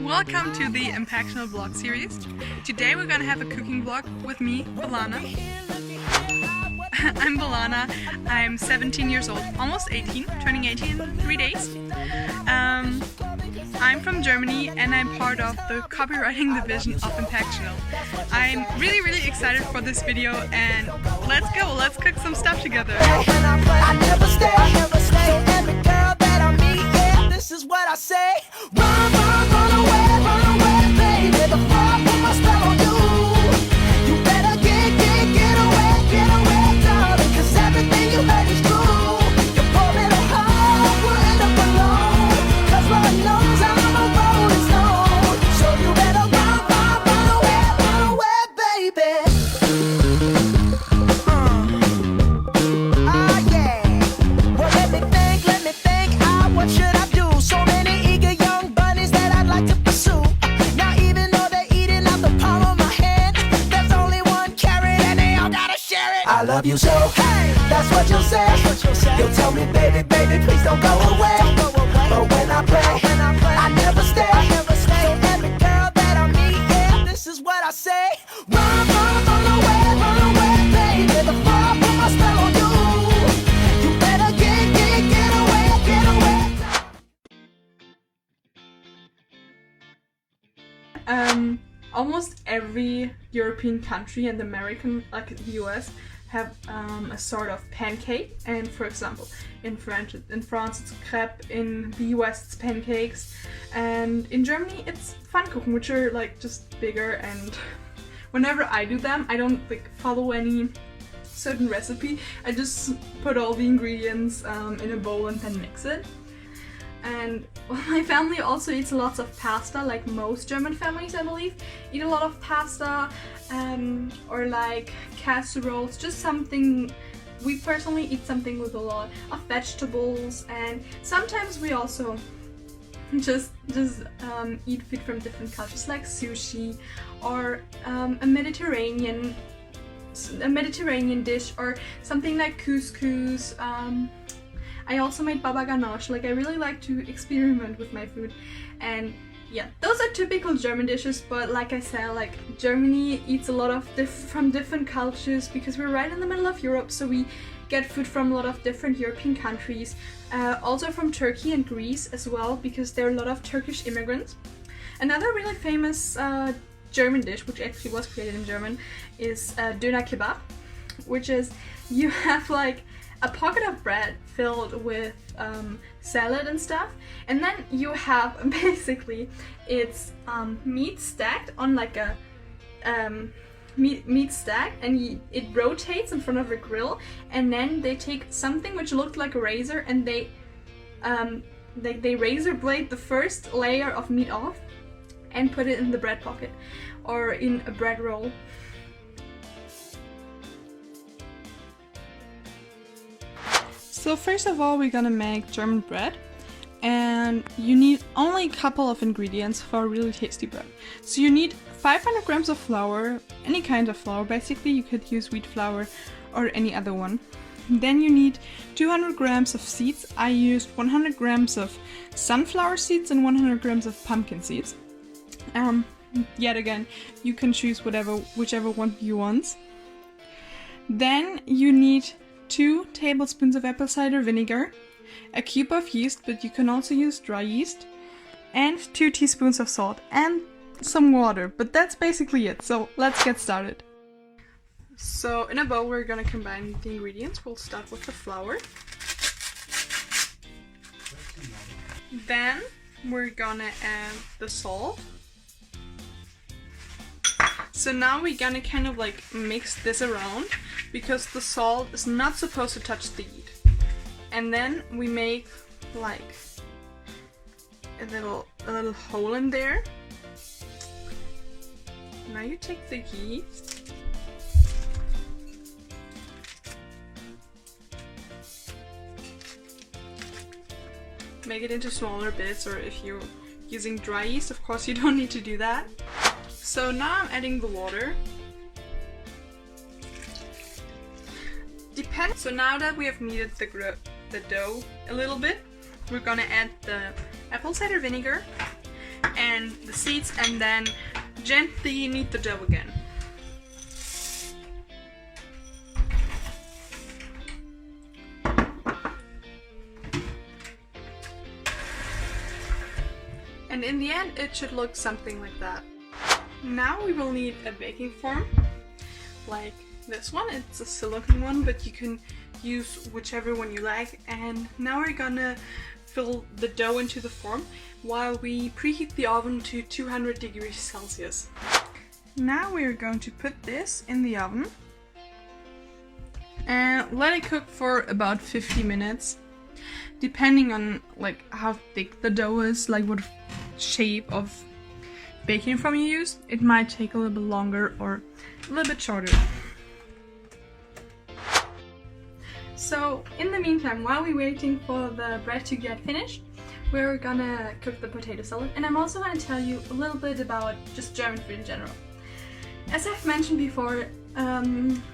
Welcome to the Impactional vlog series. Today we're gonna have a cooking vlog with me, Belana. I'm Belana, I'm 17 years old, almost 18, turning 18 in 3 days. I'm from Germany and I'm part of the copywriting division of Impactional. I'm really excited for this video and let's go, let's cook some stuff together. This is what I say. Run away, baby. The fire put my spell on you. You better get away, darling. 'Cause everything you heard is true. You're pouring a heart, we'll end up alone. 'Cause Lord knows I'm a rolling stone. So you better run away, baby. Yeah. Well, let me think. What should I do? So many eager young bunnies that I'd like to pursue. Now even though they're eating out the palm of my hand, there's only one carrot and they all gotta share it. I love you so, hey, that's what you'll say. You'll tell me, baby, please don't go away. But when I play, I never stay. So every girl that I meet, yeah, this is what I say. Run away, baby. The fire put my spell on you. You better get away. Almost every European country and American, like the US, have a sort of pancake. And for example, in France it's crepe, in the US it's pancakes, and in Germany it's Pfannkuchen, which are like just bigger. And whenever I do them, I don't like follow any certain recipe. I just put all the ingredients in a bowl and then mix it. And well, my family also eats lots of pasta, like most German families, I believe, eat a lot of pasta, or like casseroles, just something. We personally eat something with a lot of vegetables, and sometimes we also just eat food from different cultures, like sushi, or a Mediterranean dish, or something like couscous. I also made baba ganoush. Like, I really like to experiment with my food, and yeah, those are typical German dishes. But like I said, like, Germany eats a lot of from different cultures because we're right in the middle of Europe, so we get food from a lot of different European countries, also from Turkey and Greece as well, because there are a lot of Turkish immigrants. Another really famous German dish, which actually was created in German, is döner kebab, which is, you have like a pocket of bread filled with salad and stuff, and then you have basically it's meat stacked on like a meat stack, and it rotates in front of a grill, and then they take something which looked like a razor, and they razor blade the first layer of meat off and put it in the bread pocket or in a bread roll. So first of all, we're gonna make German bread, and you need only a couple of ingredients for a really tasty bread. So you need 500 grams of flour, any kind of flour basically. You could use wheat flour or any other one. Then you need 200 grams of seeds. I used 100 grams of sunflower seeds and 100 grams of pumpkin seeds. Yet again, you can choose whichever one you want. Then you need 2 tablespoons of apple cider vinegar, a cube of yeast, but you can also use dry yeast, and 2 teaspoons of salt and some water. But that's basically it, so let's get started. So in a bowl we're gonna combine the ingredients. We'll start with the flour. Then we're gonna add the salt. So now we're gonna kind of like mix this around, because the salt is not supposed to touch the yeast. And then we make like a little hole in there. Now you take the yeast, make it into smaller bits, or if you're using dry yeast, of course you don't need to do that. So now I'm adding the water. So now that we have kneaded the dough a little bit, we're gonna add the apple cider vinegar, and the seeds, and then gently knead the dough again. And in the end, it should look something like that. Now we will need a baking form, like this one. It's a silicone one, but you can use whichever one you like. And now we're gonna fill the dough into the form while we preheat the oven to 200 degrees Celsius. Now we're going to put this in the oven and let it cook for about 50 minutes. Depending on like how thick the dough is, like what shape of baking foam you use, it might take a little bit longer or a little bit shorter. So in the meantime, while we're waiting for the bread to get finished, we're gonna cook the potato salad, and I'm also gonna tell you a little bit about just German food in general. As I've mentioned before,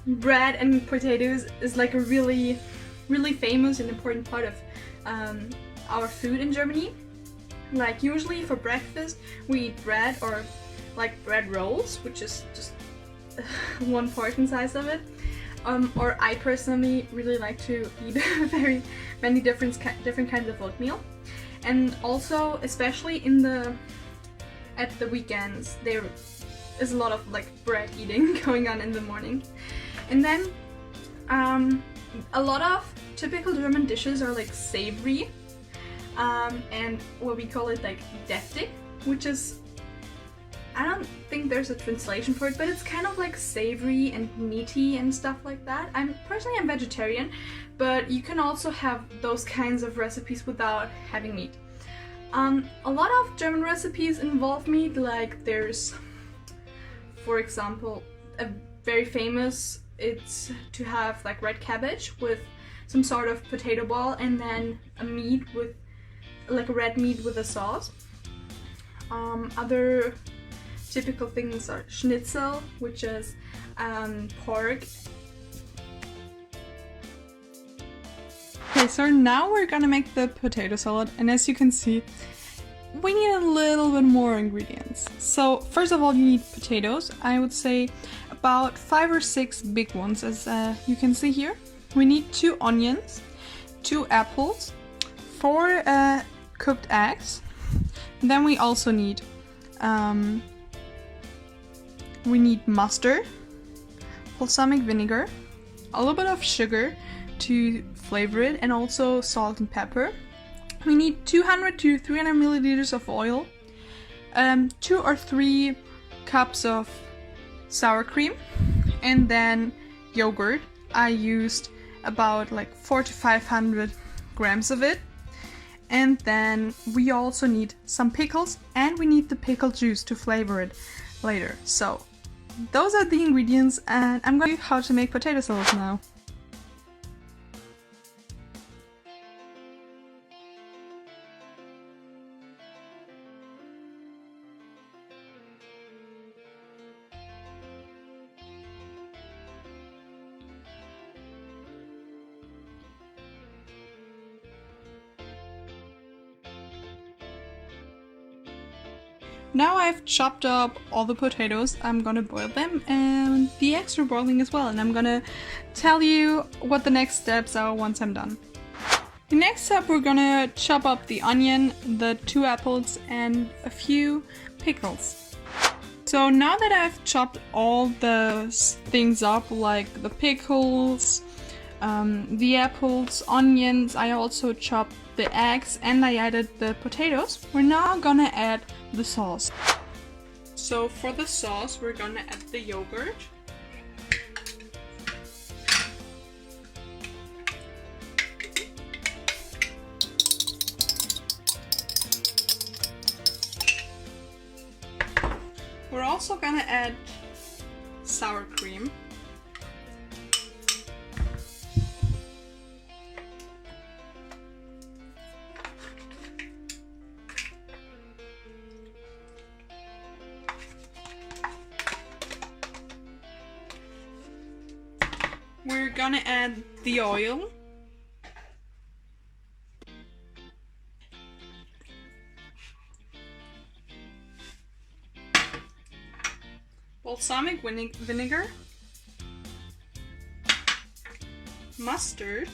bread and potatoes is like a really famous and important part of our food in Germany. Like usually for breakfast we eat bread, or like bread rolls, which is just one portion size of it. Or I personally really like to eat very many different kinds of oatmeal. And also, especially at the weekends, there is a lot of like bread eating going on in the morning. And then a lot of typical German dishes are like savory, and what we call it like deftig, which is, I don't think there's a translation for it, but it's kind of like savory and meaty and stuff like that. I'm vegetarian, but you can also have those kinds of recipes without having meat. A lot of German recipes involve meat, like there's, for example, a very famous, it's to have like red cabbage with some sort of potato ball, and then a meat with like a red meat with a sauce. Other typical things are schnitzel, which is pork. Okay, so now we're gonna make the potato salad, and as you can see, we need a little bit more ingredients. So first of all, you need potatoes. I would say about 5 or 6 big ones, as you can see here. We need 2 onions, 2 apples, 4 cooked eggs. Then we also need mustard, balsamic vinegar, a little bit of sugar to flavor it, and also salt and pepper. We need 200 to 300 milliliters of oil, 2 or 3 cups of sour cream, and then yogurt. I used about like 400 to 500 grams of it. And then we also need some pickles, and we need the pickle juice to flavor it later. So those are the ingredients, and I'm going to show you how to make potato salad now. Now I've chopped up all the potatoes. I'm gonna boil them, and the eggs are boiling as well, and I'm gonna tell you what the next steps are once I'm done. The next step, we're gonna chop up the onion, the 2 apples, and a few pickles. So now that I've chopped all the things up, like the pickles, the apples, onions, I also chopped the eggs, and I added the potatoes. We're now gonna add the sauce. So for the sauce, we're gonna add the yogurt. We're also gonna add sour cream. We're gonna add the oil. balsamic vinegar, mustard,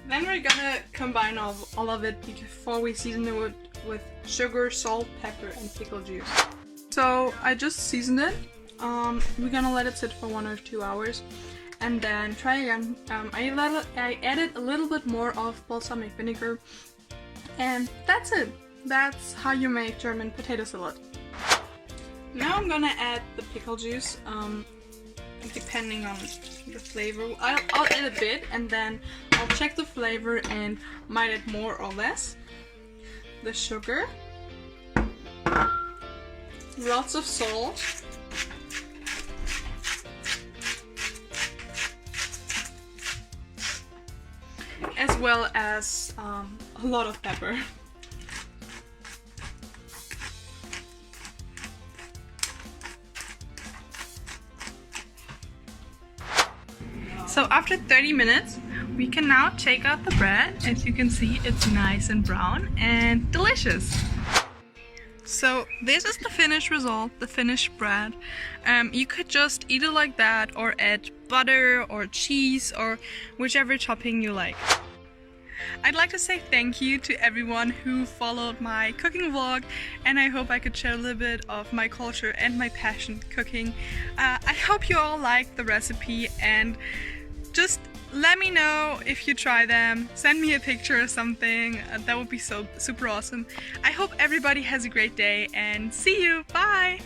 then we're gonna combine all of it before we season it with sugar, salt, pepper, and pickle juice. So I just seasoned it. We're gonna let it sit for 1 or 2 hours and then try again. I added a little bit more of balsamic vinegar, and that's it. That's how you make German potato salad. Now I'm gonna add the pickle juice, depending on the flavor. I'll add a bit and then I'll check the flavor and might add more or less. The sugar, lots of salt, as well as a lot of pepper. So after 30 minutes, we can now take out the bread. As you can see, it's nice and brown and delicious. So this is the finished result, the finished bread. You could just eat it like that or add butter or cheese or whichever topping you like. I'd like to say thank you to everyone who followed my cooking vlog, and I hope I could share a little bit of my culture and my passion cooking. I hope you all liked the recipe, and just let me know if you try them. Send me a picture or something. That would be so super awesome. I hope everybody has a great day and see you. Bye!